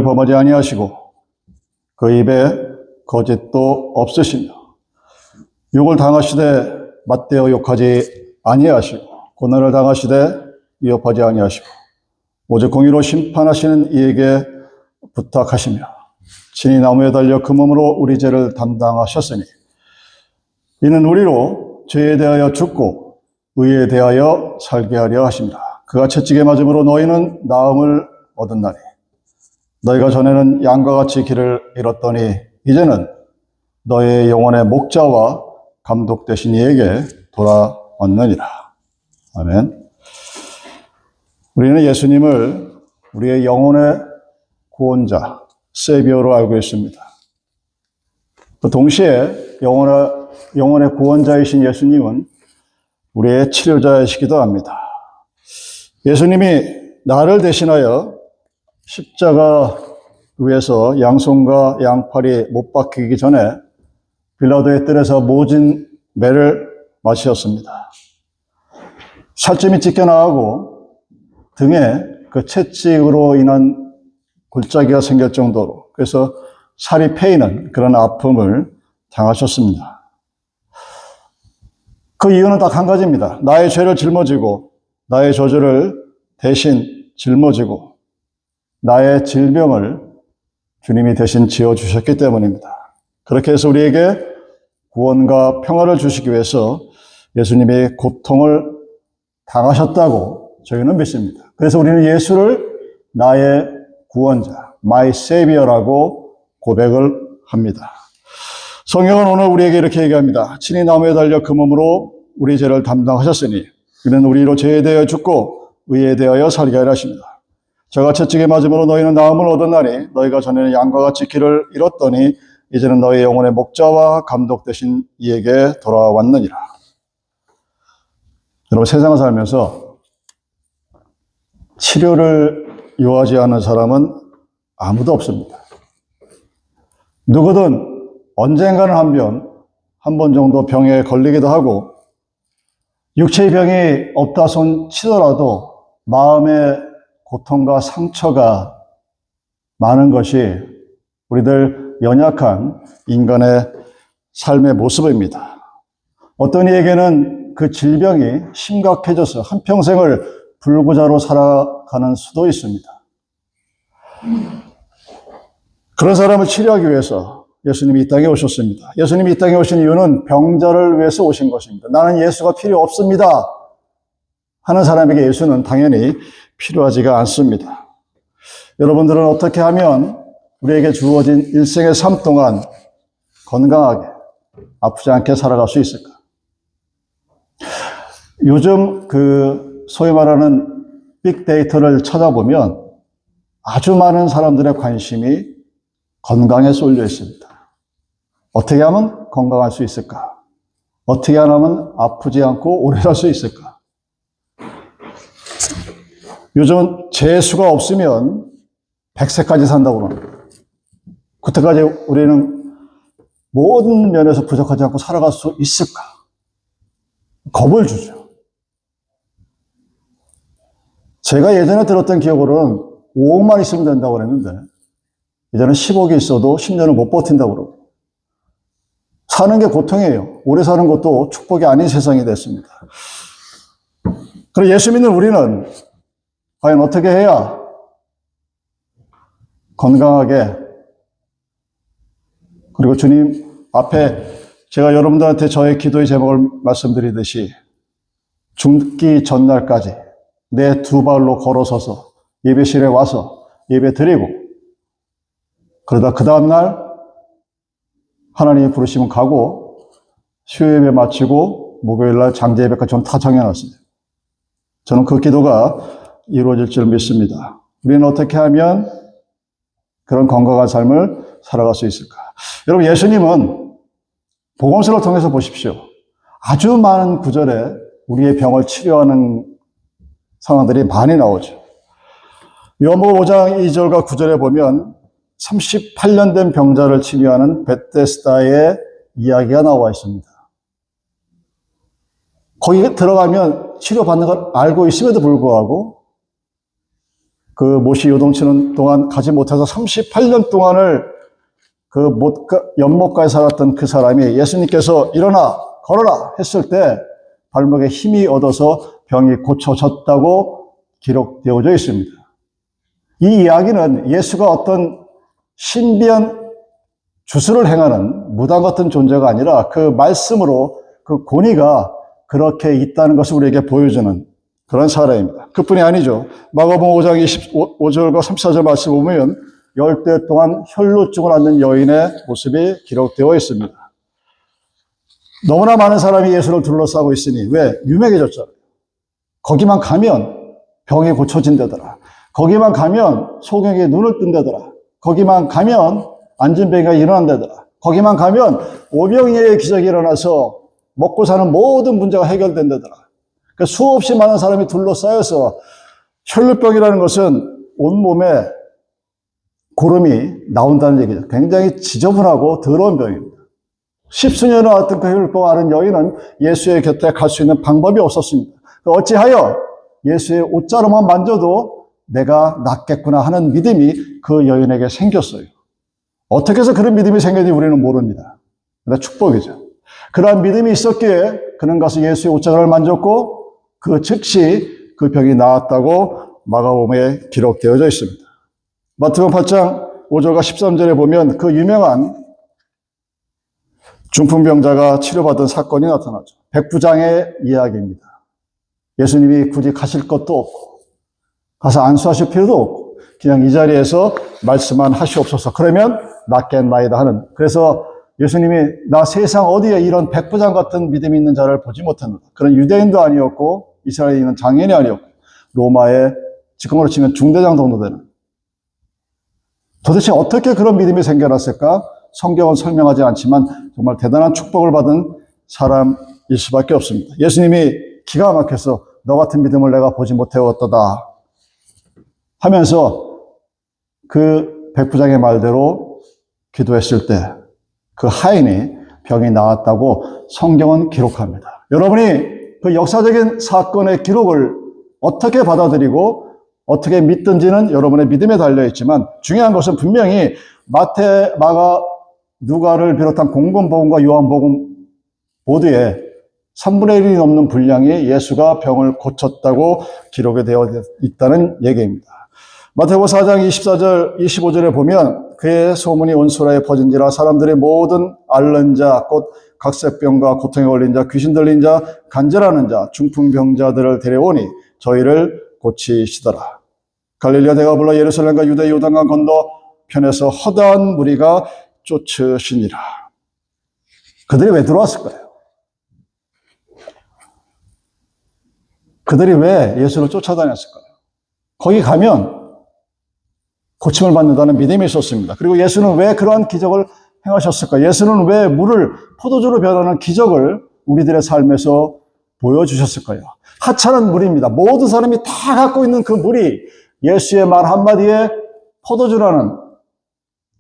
죄를 범하지 아니하시고 그 입에 거짓도 없으시며 욕을 당하시되 맞대어 욕하지 아니하시고 고난을 당하시되 위협하지 아니하시고 오직 공의로 심판하시는 이에게 부탁하시며 친히 나무에 달려 그 몸으로 우리 죄를 담당하셨으니 이는 우리로 죄에 대하여 죽고 의에 대하여 살게 하려 하십니다. 그가 채찍에 맞음으로 너희는 나음을 얻었나니 너희가 전에는 양과 같이 길을 잃었더니 이제는 너희의 영혼의 목자와 감독 되신 이에게 돌아왔느니라. 아멘. 우리는 예수님을 우리의 영혼의 구원자, 세비어로 알고 있습니다. 또 동시에 영혼의 구원자이신 예수님은 우리의 치료자이시기도 합니다. 예수님이 나를 대신하여 십자가 위에서 양손과 양팔이 못 박히기 전에 빌라도의 뜰에서 모진 매를 마시었습니다. 살점이 찢겨나가고 등에 그 채찍으로 인한 골짜기가 생길 정도로, 그래서 살이 패이는 그런 아픔을 당하셨습니다. 그 이유는 딱 한 가지입니다. 나의 죄를 짊어지고 나의 저주를 대신 짊어지고 나의 질병을 주님이 대신 지어주셨기 때문입니다. 그렇게 해서 우리에게 구원과 평화를 주시기 위해서 예수님이 고통을 당하셨다고 저희는 믿습니다. 그래서 우리는 예수를 나의 구원자, my savior라고 고백을 합니다. 성경은 오늘 우리에게 이렇게 얘기합니다. 친히 나무에 달려 그 몸으로 우리 죄를 담당하셨으니 그는 우리로 죄에 대하여 죽고 의에 대하여 살게 하려 하십니다. 저가 채찍에 맞음으로 너희는 나음을 얻었나니 너희가 전에는 양과 같이 길을 잃었더니 이제는 너희 영혼의 목자와 감독 되신 이에게 돌아왔느니라. 여러분, 세상을 살면서 치료를 요하지 않는 사람은 아무도 없습니다. 누구든 언젠가는 한 번 정도 병에 걸리기도 하고 육체의 병이 없다 손 치더라도 마음의 고통과 상처가 많은 것이 우리들 연약한 인간의 삶의 모습입니다. 어떤 이에게는 그 질병이 심각해져서 한평생을 불구자로 살아가는 수도 있습니다. 그런 사람을 치료하기 위해서 예수님이 이 땅에 오셨습니다. 예수님이 이 땅에 오신 이유는 병자를 위해서 오신 것입니다. 나는 예수가 필요 없습니다 하는 사람에게 예수는 당연히 필요하지가 않습니다. 여러분들은 어떻게 하면 우리에게 주어진 일생의 삶 동안 건강하게 아프지 않게 살아갈 수 있을까? 요즘 소위 말하는 빅데이터를 찾아보면 아주 많은 사람들의 관심이 건강에 쏠려 있습니다. 어떻게 하면 건강할 수 있을까? 어떻게 하면 아프지 않고 오래 살 수 있을까? 요즘은 재수가 없으면 100세까지 산다고 합니다. 그때까지 우리는 모든 면에서 부족하지 않고 살아갈 수 있을까? 겁을 주죠. 제가 예전에 들었던 기억으로는 5억만 있으면 된다고 그랬는데 이제는 10억이 있어도 10년을 못 버틴다고 그러고 사는 게 고통이에요. 오래 사는 것도 축복이 아닌 세상이 됐습니다. 그럼 예수 믿는 우리는 과연 어떻게 해야 건강하게 그리고 주님 앞에 제가 여러분들한테 저의 기도의 제목을 말씀드리듯이 죽기 전날까지 내 두 발로 걸어서서 예배실에 와서 예배 드리고 그러다 그 다음날 하나님이 부르시면 가고 수요예배 마치고 목요일날 장제예배까지 저는 다 정해놨습니다. 저는 그 기도가 이루어질 줄 믿습니다. 우리는 어떻게 하면 그런 건강한 삶을 살아갈 수 있을까? 여러분, 예수님은 복음서를 통해서 보십시오. 아주 많은 구절에 우리의 병을 치료하는 상황들이 많이 나오죠. 요한복음 5장 2절과 9절에 보면 38년 된 병자를 치료하는 베데스다의 이야기가 나와 있습니다. 거기 들어가면 치료받는 걸 알고 있음에도 불구하고 그 못이 요동치는 동안 가지 못해서 38년 동안을 연못가에 살았던 그 사람이 예수님께서 일어나 걸어라 했을 때 발목에 힘이 얻어서 병이 고쳐졌다고 기록되어져 있습니다. 이 이야기는 예수가 어떤 신비한 주술을 행하는 무당 같은 존재가 아니라 그 말씀으로 그 권위가 그렇게 있다는 것을 우리에게 보여주는 그런 사례입니다. 그뿐이 아니죠. 마가복음 5장 25절과 34절 말씀 보면 열대 동안 혈루증을 앓는 여인의 모습이 기록되어 있습니다. 너무나 많은 사람이 예수를 둘러싸고 있으니 왜? 유명해졌잖아요. 거기만 가면 병이 고쳐진다더라. 거기만 가면 소경이 눈을 뜬다더라. 거기만 가면 안진뱅이가 일어난다더라. 거기만 가면 오병이어의 기적이 일어나서 먹고 사는 모든 문제가 해결된다더라. 그러니까 수없이 많은 사람이 둘러싸여서 혈루병이라는 것은 온몸에 고름이 나온다는 얘기죠. 굉장히 지저분하고 더러운 병입니다. 십수년을 앓던 그 혈루병을 앓은 여인은 예수의 곁에 갈 수 있는 방법이 없었습니다. 어찌하여 예수의 옷자루만 만져도 내가 낫겠구나 하는 믿음이 그 여인에게 생겼어요. 어떻게 해서 그런 믿음이 생겼는지 우리는 모릅니다. 그러나 축복이죠. 그러한 믿음이 있었기에 그는 가서 예수의 옷자루를 만졌고 그 즉시 그 병이 나았다고 마가복음에 기록되어져 있습니다. 마태복음 8장 5절과 13절에 보면 그 유명한 중풍병자가 치료받은 사건이 나타나죠. 백부장의 이야기입니다. 예수님이 굳이 가실 것도 없고 가서 안수하실 필요도 없고 그냥 이 자리에서 말씀만 하시옵소서. 그러면 낫겠나이다 하는. 그래서 예수님이 나 세상 어디에 이런 백부장 같은 믿음이 있는 자를 보지 못했는다. 그런 유대인도 아니었고 이스라엘에 있는 장인이 아니었고 로마의 지금으로 치면 중대장 정도 되는. 도대체 어떻게 그런 믿음이 생겨났을까? 성경은 설명하지 않지만 정말 대단한 축복을 받은 사람일 수밖에 없습니다. 예수님이 기가 막혀서 너 같은 믿음을 내가 보지 못해왔도다 하면서 그 백부장의 말대로 기도했을 때 그 하인이 병이 나았다고 성경은 기록합니다. 여러분이 그 역사적인 사건의 기록을 어떻게 받아들이고 어떻게 믿든지는 여러분의 믿음에 달려있지만 중요한 것은 분명히 마태, 마가, 누가를 비롯한 공건복음과 요한복음 모두에 3분의 1이 넘는 분량이 예수가 병을 고쳤다고 기록이 되어 있다는 얘기입니다. 마태복음 4장 24절, 25절에 보면 그의 소문이 온 수라에 퍼진지라 사람들이 모든 앓는 자, 곧 각색병과 고통에 걸린 자, 귀신 들린 자, 간절하는 자, 중풍병자들을 데려오니 저희를 고치시더라. 갈릴리와 데가볼라 예루살렘과 유대 요단강 건너편에서 허다한 무리가 쫓으시니라. 그들이 왜 들어왔을까요? 그들이 왜 예수를 쫓아다녔을까요? 거기 가면 고침을 받는다는 믿음이 있었습니다. 그리고 예수는 왜 그러한 기적을 행하셨을까? 예수는 왜 물을 포도주로 변하는 기적을 우리들의 삶에서 보여주셨을까요? 하찮은 물입니다. 모든 사람이 다 갖고 있는 그 물이 예수의 말 한마디에 포도주라는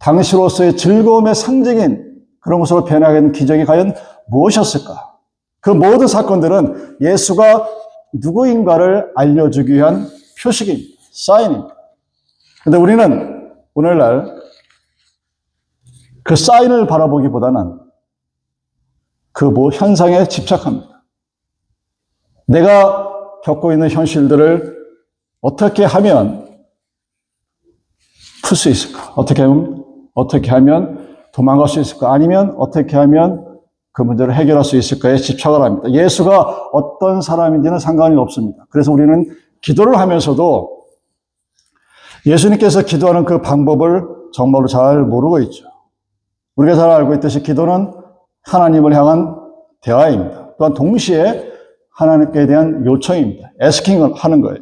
당시로서의 즐거움의 상징인 그런 것으로 변하게 된 기적이 과연 무엇이었을까? 그 모든 사건들은 예수가 누구인가를 알려주기 위한 표식입니다. 사인입니다. 근데 우리는 오늘날 그 사인을 바라보기보다는 그 현상에 집착합니다. 내가 겪고 있는 현실들을 어떻게 하면 풀 수 있을까? 어떻게 하면 도망갈 수 있을까? 아니면 어떻게 하면 그 문제를 해결할 수 있을까에 집착을 합니다. 예수가 어떤 사람인지는 상관이 없습니다. 그래서 우리는 기도를 하면서도 예수님께서 기도하는 그 방법을 정말로 잘 모르고 있죠. 우리가 잘 알고 있듯이 기도는 하나님을 향한 대화입니다. 또한 동시에 하나님께 대한 요청입니다. 애스킹을 하는 거예요.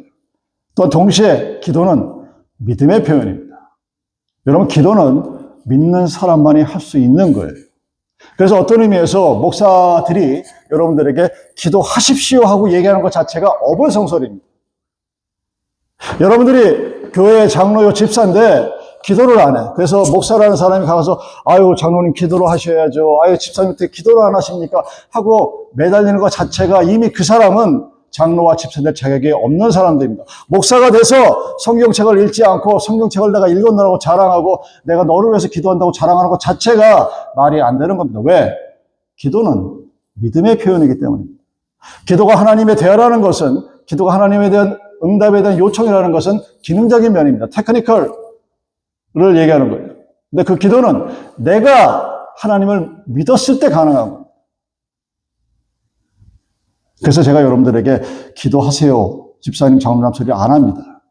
또한 동시에 기도는 믿음의 표현입니다. 여러분, 기도는 믿는 사람만이 할 수 있는 거예요. 그래서 어떤 의미에서 목사들이 여러분들에게 기도하십시오 하고 얘기하는 것 자체가 어불성설입니다. 여러분들이 교회 장로요 집사인데 기도를 안 해. 그래서 목사라는 사람이 가서 아유 장로님 기도를 하셔야죠. 아유 집사님 어떻게 기도를 안 하십니까? 하고 매달리는 것 자체가 이미 그 사람은 장로와 집사될 자격이 없는 사람들입니다. 목사가 돼서 성경책을 읽지 않고 성경책을 내가 읽었노라고 자랑하고 내가 너를 위해서 기도한다고 자랑하는 것 자체가 말이 안 되는 겁니다. 왜? 기도는 믿음의 표현이기 때문입니다. 기도가 하나님의 대화라는 것은, 기도가 하나님에 대한 응답에 대한 요청이라는 것은 기능적인 면입니다. 테크니컬을 얘기하는 거예요. 근데 그 기도는 내가 하나님을 믿었을 때 가능한 겁니다. 그래서 제가 여러분들에게 기도하세요, 집사님, 장로님 소리 안 합니다.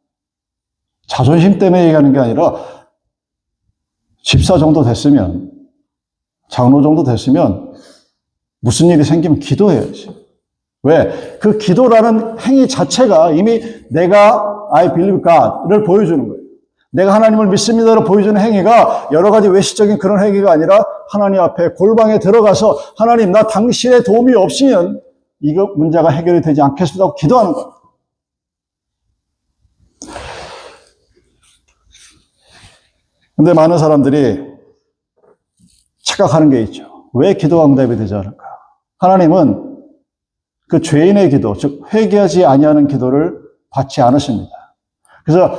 자존심 때문에 얘기하는 게 아니라 집사 정도 됐으면, 장로 정도 됐으면 무슨 일이 생기면 기도해야지. 왜? 그 기도라는 행위 자체가 이미 내가 I believe God를 보여주는 거예요. 내가 하나님을 믿습니다를 보여주는 행위가 여러 가지 외식적인 그런 행위가 아니라 하나님 앞에 골방에 들어가서 하나님, 나 당신의 도움이 없으면 이거 문제가 해결이 되지 않겠습니다 하고 기도하는 거예요. 근데 많은 사람들이 착각하는 게 있죠. 왜 기도가 응답이 되지 않을까? 하나님은 그 죄인의 기도, 즉 회개하지 아니하는 기도를 받지 않으십니다. 그래서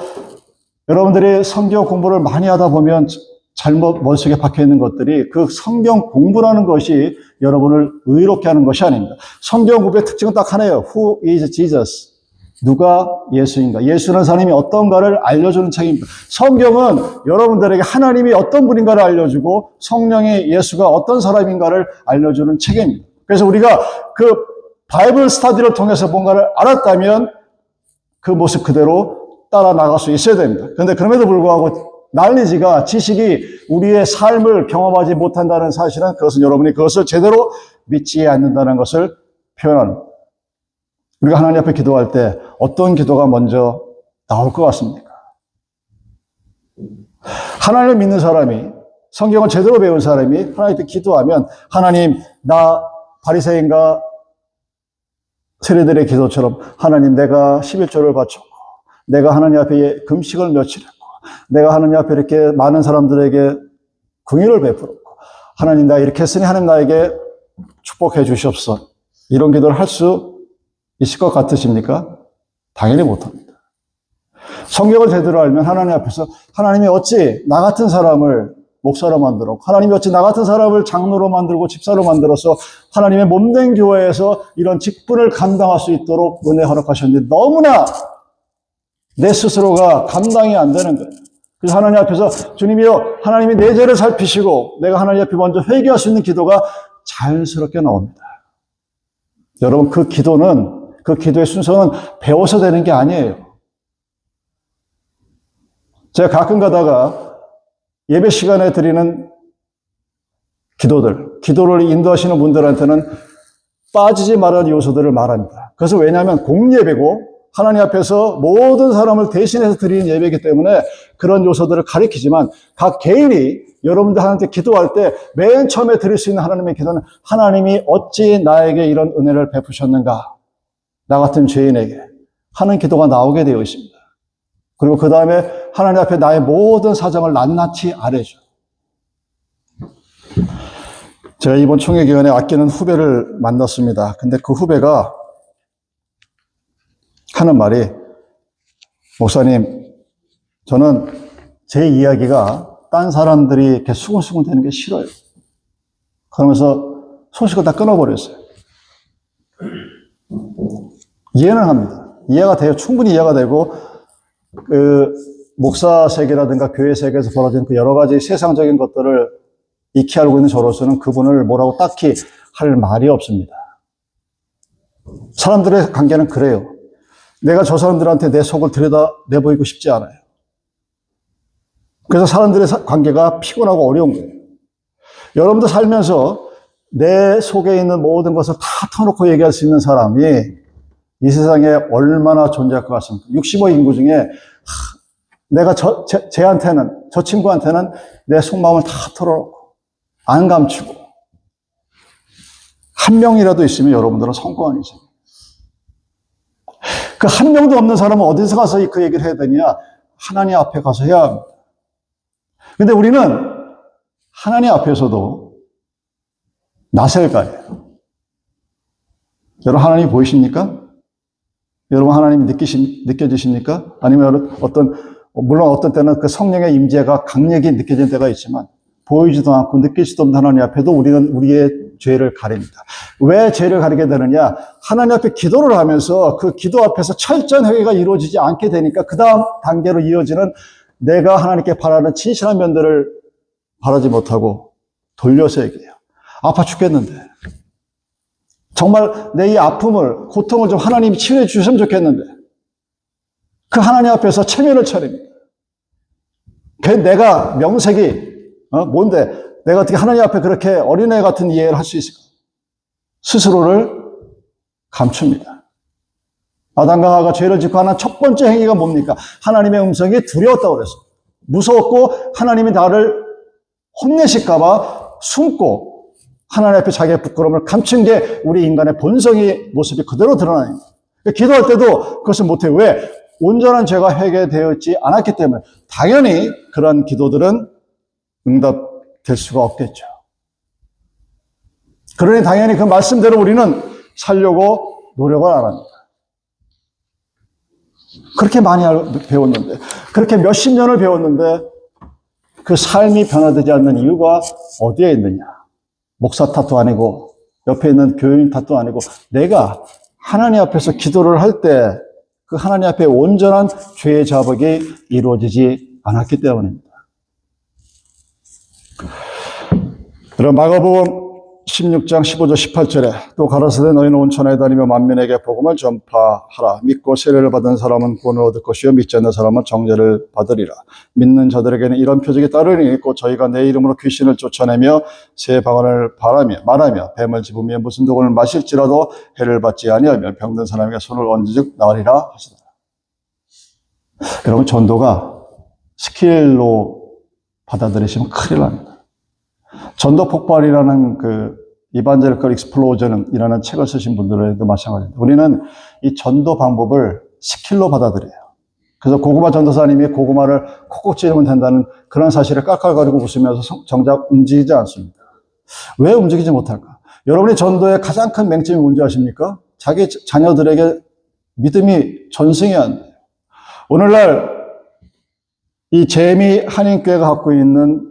여러분들이 성경 공부를 많이 하다 보면 잘못 머릿속에 박혀 있는 것들이 그 성경 공부라는 것이 여러분을 의롭게 하는 것이 아닙니다. 성경 공부의 특징은 딱 하나예요. Who is Jesus? 누가 예수인가? 예수는 사람이 어떤가를 알려주는 책입니다. 성경은 여러분들에게 하나님이 어떤 분인가를 알려주고 성령의 예수가 어떤 사람인가를 알려주는 책입니다. 그래서 우리가 그 바이블 스터디를 통해서 뭔가를 알았다면 그 모습 그대로 따라 나갈 수 있어야 됩니다. 그런데 그럼에도 불구하고 날리지가 지식이 우리의 삶을 경험하지 못한다는 사실은 그것은 여러분이 그것을 제대로 믿지 않는다는 것을 표현하는 거예요. 우리가 하나님 앞에 기도할 때 어떤 기도가 먼저 나올 것 같습니까? 하나님을 믿는 사람이, 성경을 제대로 배운 사람이 하나님 앞에 기도하면 하나님, 나 바리새인과 세리들의 기도처럼 하나님, 내가 11조를 바쳤고 내가 하나님 앞에 금식을 며칠 했고 내가 하나님 앞에 이렇게 많은 사람들에게 긍휼을 베풀었고 하나님, 나 이렇게 했으니 하나님 나에게 축복해 주시옵소서. 이런 기도를 할 수 있을 것 같으십니까? 당연히 못합니다. 성경을 제대로 알면 하나님 앞에서 하나님이 어찌 나 같은 사람을 목사로 만들었고 하나님이 어찌 나 같은 사람을 장로로 만들고 집사로 만들어서 하나님의 몸된 교회에서 이런 직분을 감당할 수 있도록 은혜 허락하셨는데 너무나 내 스스로가 감당이 안 되는 거예요. 그래서 하나님 앞에서 주님이여, 하나님이 내 죄를 살피시고 내가 하나님 앞에 먼저 회개할 수 있는 기도가 자연스럽게 나옵니다. 여러분, 그 기도의 순서는 배워서 되는 게 아니에요. 제가 가끔 가다가 예배 시간에 드리는 기도를 인도하시는 분들한테는 빠지지 말아야 할 요소들을 말합니다. 그래서 왜냐하면 공예배고 하나님 앞에서 모든 사람을 대신해서 드리는 예배이기 때문에 그런 요소들을 가리키지만 각 개인이 여러분들 하나님께 기도할 때 맨 처음에 드릴 수 있는 하나님의 기도는 하나님이 어찌 나에게 이런 은혜를 베푸셨는가, 나 같은 죄인에게 하는 기도가 나오게 되어 있습니다. 그리고 그 다음에 하나님 앞에 나의 모든 사정을 낱낱이 아뢰죠. 제가 이번 총회 기간에 아끼는 후배를 만났습니다. 근데 그 후배가 하는 말이, 목사님, 저는 제 이야기가 딴 사람들이 이렇게 수근수근 되는 게 싫어요. 그러면서 소식을 다 끊어버렸어요. 이해는 합니다. 이해가 돼요. 충분히 이해가 되고, 그 목사 세계라든가 교회 세계에서 벌어지는 그 여러 가지 세상적인 것들을 익히 알고 있는 저로서는 그분을 뭐라고 딱히 할 말이 없습니다. 사람들의 관계는 그래요. 내가 저 사람들한테 내 속을 들여다 내보이고 싶지 않아요. 그래서 사람들의 관계가 피곤하고 어려운 거예요. 여러분도 살면서 내 속에 있는 모든 것을 다 터놓고 얘기할 수 있는 사람이 이 세상에 얼마나 존재할 것 같습니까? 65 인구 중에 내가 쟤한테는, 저 친구한테는 내 속마음을 다 털어놓고 안 감추고 한 명이라도 있으면 여러분들은 성공이죠. 그 한 명도 없는 사람은 어디서 가서 그 얘기를 해야 되냐? 하나님 앞에 가서 해야 합니다. 근데 우리는 하나님 앞에서도 나설가예요. 여러분, 하나님 보이십니까? 여러분 하나님이 느껴지십니까? 아니면 물론 어떤 때는 그 성령의 임재가 강력히 느껴지는 때가 있지만 보이지도 않고 느끼지도 없는 하나님 앞에도 우리는 우리의 죄를 가립니다. 왜 죄를 가리게 되느냐? 하나님 앞에 기도를 하면서 그 기도 앞에서 철저한 회개가 이루어지지 않게 되니까 그 다음 단계로 이어지는 내가 하나님께 바라는 진실한 면들을 바라지 못하고 돌려서 얘기해요. 아파 죽겠는데. 정말 내 이 아픔을, 고통을 좀 하나님이 치료해 주셨으면 좋겠는데. 그 하나님 앞에서 체면을 차립니다. 내가 명색이, 뭔데? 내가 어떻게 하나님 앞에 그렇게 어린애 같은 이해를 할 수 있을까? 스스로를 감춥니다. 아담과 하와가 죄를 짓고 하는 첫 번째 행위가 뭡니까? 하나님의 음성이 두려웠다고 그랬어요. 무서웠고 하나님이 나를 혼내실까봐 숨고 하나님 앞에 자기의 부끄러움을 감춘 게 우리 인간의 본성의 모습이 그대로 드러나는 거예요. 기도할 때도 그것을 못해요. 왜? 온전한 죄가 회개되었지 않았기 때문에. 당연히 그런 기도들은 응답될 수가 없겠죠. 그러니 당연히 그 말씀대로 우리는 살려고 노력을 안 합니다. 그렇게 많이 배웠는데, 그렇게 몇십 년을 배웠는데 그 삶이 변화되지 않는 이유가 어디에 있느냐? 목사 탓도 아니고 옆에 있는 교인 탓도 아니고 내가 하나님 앞에서 기도를 할 때 그 하나님 앞에 온전한 죄의 자복이 이루어지지 않았기 때문입니다. 그럼 마가복음 16장 15절 18절에 또 가라사대 너희는 온 천하에 다니며 만민에게 복음을 전파하라. 믿고 세례를 받은 사람은 구원을 얻을 것이요 믿지 않는 사람은 정죄를 받으리라. 믿는 자들에게는 이런 표적이 따르니 곧 저희가 내 이름으로 귀신을 쫓아내며 새 방언을 말하며 뱀을 집으며 무슨 독을 마실지라도 해를 받지 아니하며 병든 사람에게 손을 얹은즉 나으리라 하시더라. 여러분 전도가 스킬로 받아들이시면 큰일 납니다. 전도 폭발이라는 그 이반젤리컬 익스플로전이라는 책을 쓰신 분들에도 마찬가지입니다. 우리는 이 전도 방법을 스킬로 받아들여요. 그래서 고구마 전도사님이 고구마를 콕콕 찌르면 된다는 그런 사실을 깔깔거리고 웃으면서 정작 움직이지 않습니다. 왜 움직이지 못할까? 여러분이 전도의 가장 큰 맹점이 뭔지 아십니까? 자기 자녀들에게 믿음이 전승이 안 돼요. 오늘날 이 재미 한인교회가 갖고 있는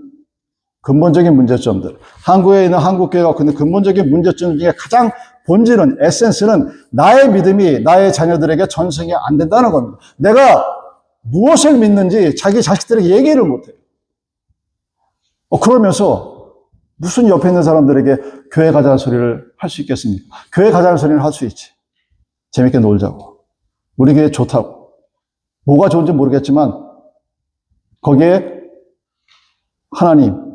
근본적인 문제점들, 한국에 있는 한국교회가 갖고 있는 근본적인 문제점 중에 가장 본질은, 에센스는 나의 믿음이 나의 자녀들에게 전승이 안 된다는 겁니다. 내가 무엇을 믿는지 자기 자식들에게 얘기를 못해요. 그러면서 무슨 옆에 있는 사람들에게 교회 가자는 소리를 할 수 있겠습니까? 교회 가자는 소리는 할 수 있지. 재밌게 놀자고. 우리 교회 좋다고. 뭐가 좋은지 모르겠지만 거기에 하나님,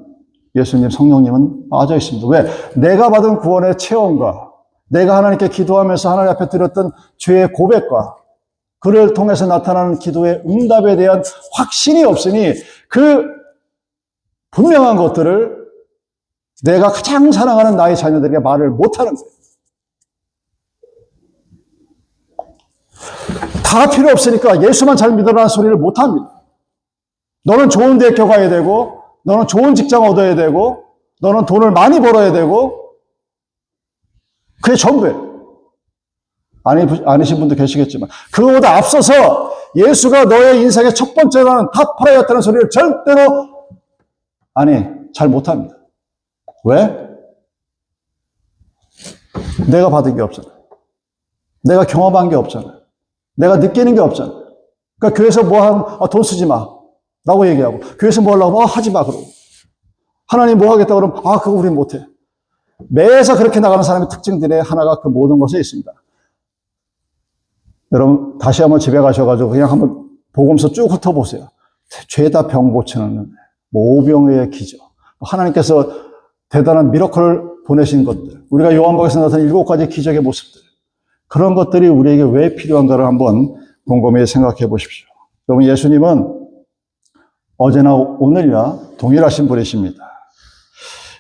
예수님, 성령님은 빠져 있습니다. 왜? 내가 받은 구원의 체험과 내가 하나님께 기도하면서 하나님 앞에 드렸던 죄의 고백과 그를 통해서 나타나는 기도의 응답에 대한 확신이 없으니 그 분명한 것들을 내가 가장 사랑하는 나의 자녀들에게 말을 못하는 거예요. 다 필요 없으니까 예수만 잘 믿어라는 소리를 못합니다. 너는 좋은 대학교 가야 되고 너는 좋은 직장 얻어야 되고 너는 돈을 많이 벌어야 되고 그게 전부예요. 아니신 분도 계시겠지만 그거보다 앞서서 예수가 너의 인생의 첫 번째라는 탑 프라이어티라는 소리를 절대로 잘 못합니다. 왜? 내가 받은 게 없잖아요. 내가 경험한 게 없잖아요. 내가 느끼는 게 없잖아요. 그러니까 교회에서 돈 쓰지 마 라고 얘기하고 교회에서 뭐 하려고 하지 마 그러고 하나님 뭐 하겠다 그러면 그거 우린 못해. 매사 그렇게 나가는 사람의 특징들의 하나가 그 모든 것에 있습니다. 여러분 다시 한번 집에 가셔가지고 그냥 한번 복음서 쭉 훑어보세요. 죄다 병 고치는 오병이의 기적, 하나님께서 대단한 미러클을 보내신 것들, 우리가 요한복음에서 나타난 7가지 기적의 모습들, 그런 것들이 우리에게 왜 필요한가를 한번 곰곰이 생각해 보십시오. 여러분 예수님은 어제나 오늘이나 동일하신 분이십니다.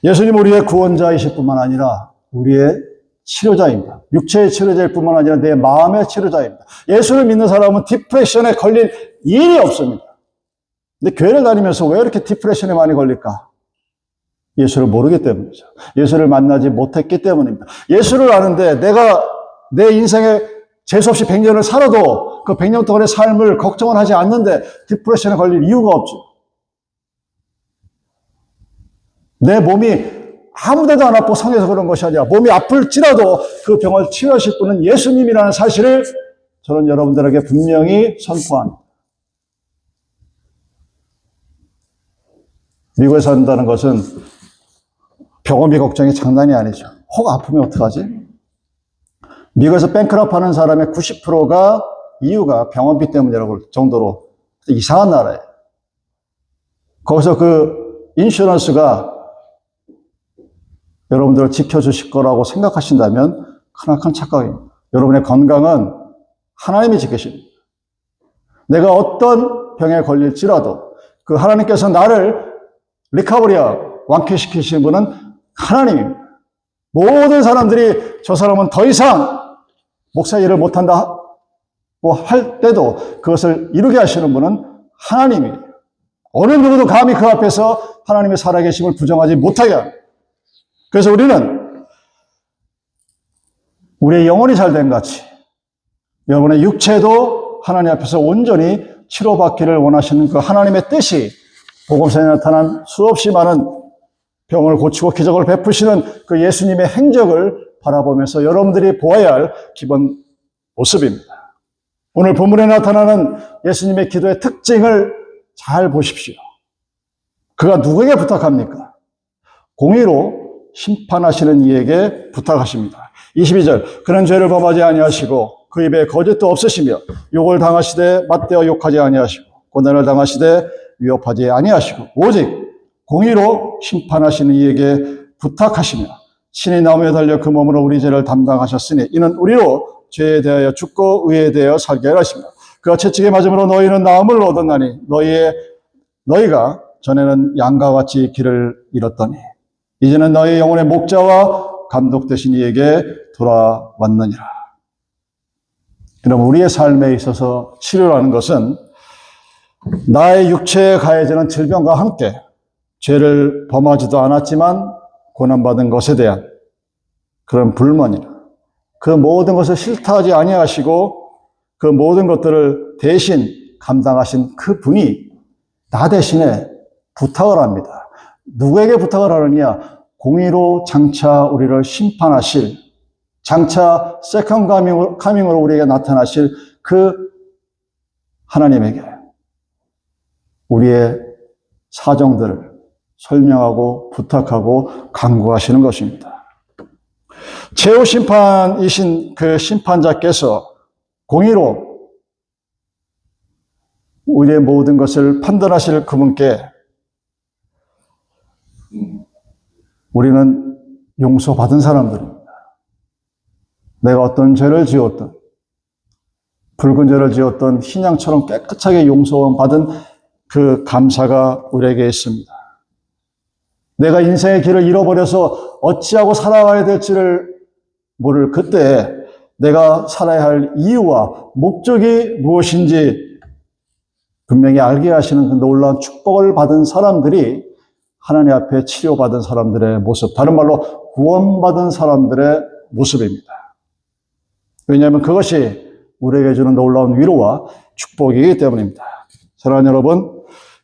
예수님 우리의 구원자이실 뿐만 아니라 우리의 치료자입니다. 육체의 치료자일 뿐만 아니라 내 마음의 치료자입니다. 예수를 믿는 사람은 디프레션에 걸릴 일이 없습니다. 근데 교회를 다니면서 왜 이렇게 디프레션에 많이 걸릴까? 예수를 모르기 때문이죠. 예수를 만나지 못했기 때문입니다. 예수를 아는데 내가 내 인생의 재수없이 100년을 살아도 그 100년 동안의 삶을 걱정을 하지 않는데 디프레션에 걸릴 이유가 없죠. 내 몸이 아무데도 안 아프고 상해서 그런 것이 아니라 몸이 아플지라도 그 병을 치유하실 분은 예수님이라는 사실을 저는 여러분들에게 분명히 선포합니다. 미국에 산다는 것은 병원비 걱정이 장난이 아니죠. 혹 아프면 어떡하지? 미국에서 뱅크럽트 하는 사람의 90%가 이유가 병원비 때문이라고 정도로 이상한 나라예요. 거기서 그 인슈런스가 여러분들을 지켜주실 거라고 생각하신다면 크나큰 착각입니다. 여러분의 건강은 하나님이 지키십니다. 내가 어떤 병에 걸릴지라도 그 하나님께서 나를 리카버리아 완쾌시키시는 분은 하나님입니다. 모든 사람들이 저 사람은 더 이상 목사 일을 못한다고 할 때도 그것을 이루게 하시는 분은 하나님이에요. 어느 누구도 감히 그 앞에서 하나님의 살아계심을 부정하지 못하게 합니다. 그래서 우리는 우리의 영혼이 잘된 같이 여러분의 육체도 하나님 앞에서 온전히 치료받기를 원하시는 그 하나님의 뜻이 복음서에 나타난 수없이 많은 병을 고치고 기적을 베푸시는 그 예수님의 행적을 바라보면서 여러분들이 보아야 할 기본 모습입니다. 오늘 본문에 나타나는 예수님의 기도의 특징을 잘 보십시오. 그가 누구에게 부탁합니까? 공의로 심판하시는 이에게 부탁하십니다. 22절, 그는 죄를 범하지 아니하시고 그 입에 거짓도 없으시며 욕을 당하시되 맞대어 욕하지 아니하시고 고난을 당하시되 위협하지 아니하시고 오직 공의로 심판하시는 이에게 부탁하시며 신이 나무에 달려 그 몸으로 우리 죄를 담당하셨으니 이는 우리로 죄에 대하여 죽고 의에 대하여 살게 하시며 그가 채찍에 맞음으로 너희는 나음을 얻었나니 너희가 전에는 양과 같이 길을 잃었더니 이제는 너희 영혼의 목자와 감독 되신 이에게 돌아왔느니라. 그럼 우리의 삶에 있어서 치료라는 것은 나의 육체에 가해지는 질병과 함께 죄를 범하지도 않았지만 고난받은 것에 대한 그런 불만이나 그 모든 것을 싫다하지 아니하시고 그 모든 것들을 대신 감당하신 그 분이 나 대신에 부탁을 합니다. 누구에게 부탁을 하느냐? 공의로 장차 우리를 심판하실, 장차 세컨 카밍으로 우리에게 나타나실 그 하나님에게 우리의 사정들을 설명하고 부탁하고 간구하시는 것입니다. 최후 심판이신 그 심판자께서 공의로 우리의 모든 것을 판단하실 그분께 우리는 용서받은 사람들입니다. 내가 어떤 죄를 지었든 붉은 죄를 지었던 흰 양처럼 깨끗하게 용서받은 그 감사가 우리에게 있습니다. 내가 인생의 길을 잃어버려서 어찌하고 살아가야 될지를 모를 그때 내가 살아야 할 이유와 목적이 무엇인지 분명히 알게 하시는 그 놀라운 축복을 받은 사람들이 하나님 앞에 치료받은 사람들의 모습, 다른 말로 구원받은 사람들의 모습입니다. 왜냐하면 그것이 우리에게 주는 놀라운 위로와 축복이기 때문입니다. 사랑하는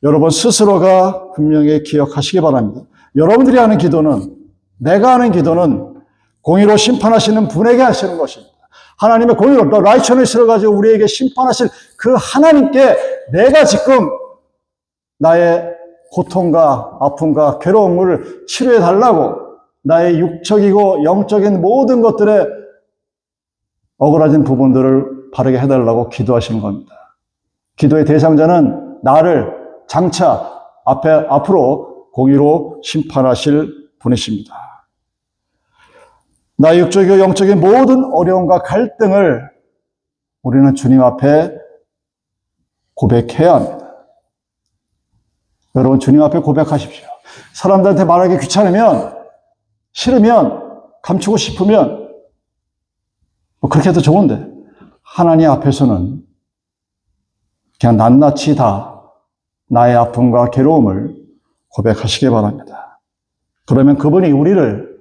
여러분 스스로가 분명히 기억하시기 바랍니다. 여러분들이 하는 기도는, 내가 하는 기도는 공의로 심판하시는 분에게 하시는 것입니다. 하나님의 공의로, 또 라이처니스를 가지고 우리에게 심판하실 그 하나님께 내가 지금 나의 고통과 아픔과 괴로움을 치료해 달라고 나의 육적이고 영적인 모든 것들에 억울해진 부분들을 바르게 해달라고 기도하시는 겁니다. 기도의 대상자는 나를 장차 앞으로 공의로 심판하실 분이십니다. 나의 육적이고 영적인 모든 어려움과 갈등을 우리는 주님 앞에 고백해야 합니다. 여러분 주님 앞에 고백하십시오. 사람들한테 말하기 귀찮으면, 싫으면, 감추고 싶으면 그렇게 해도 좋은데 하나님 앞에서는 그냥 낱낱이 다 나의 아픔과 괴로움을 고백하시기 바랍니다. 그러면 그분이 우리를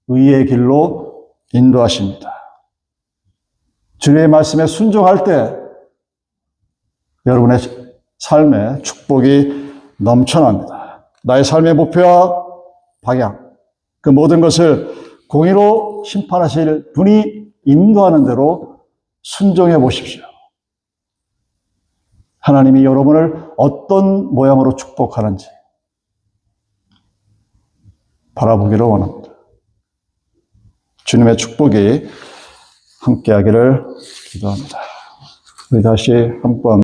의의 길로 인도하십니다. 주님의 말씀에 순종할 때 여러분의 삶에 축복이 넘쳐납니다. 나의 삶의 목표와 방향, 그 모든 것을 공의로 심판하실 분이 인도하는 대로 순종해 보십시오. 하나님이 여러분을 어떤 모양으로 축복하는지 바라보기를 원합니다. 주님의 축복이 함께하기를 기도합니다. 우리 다시 한번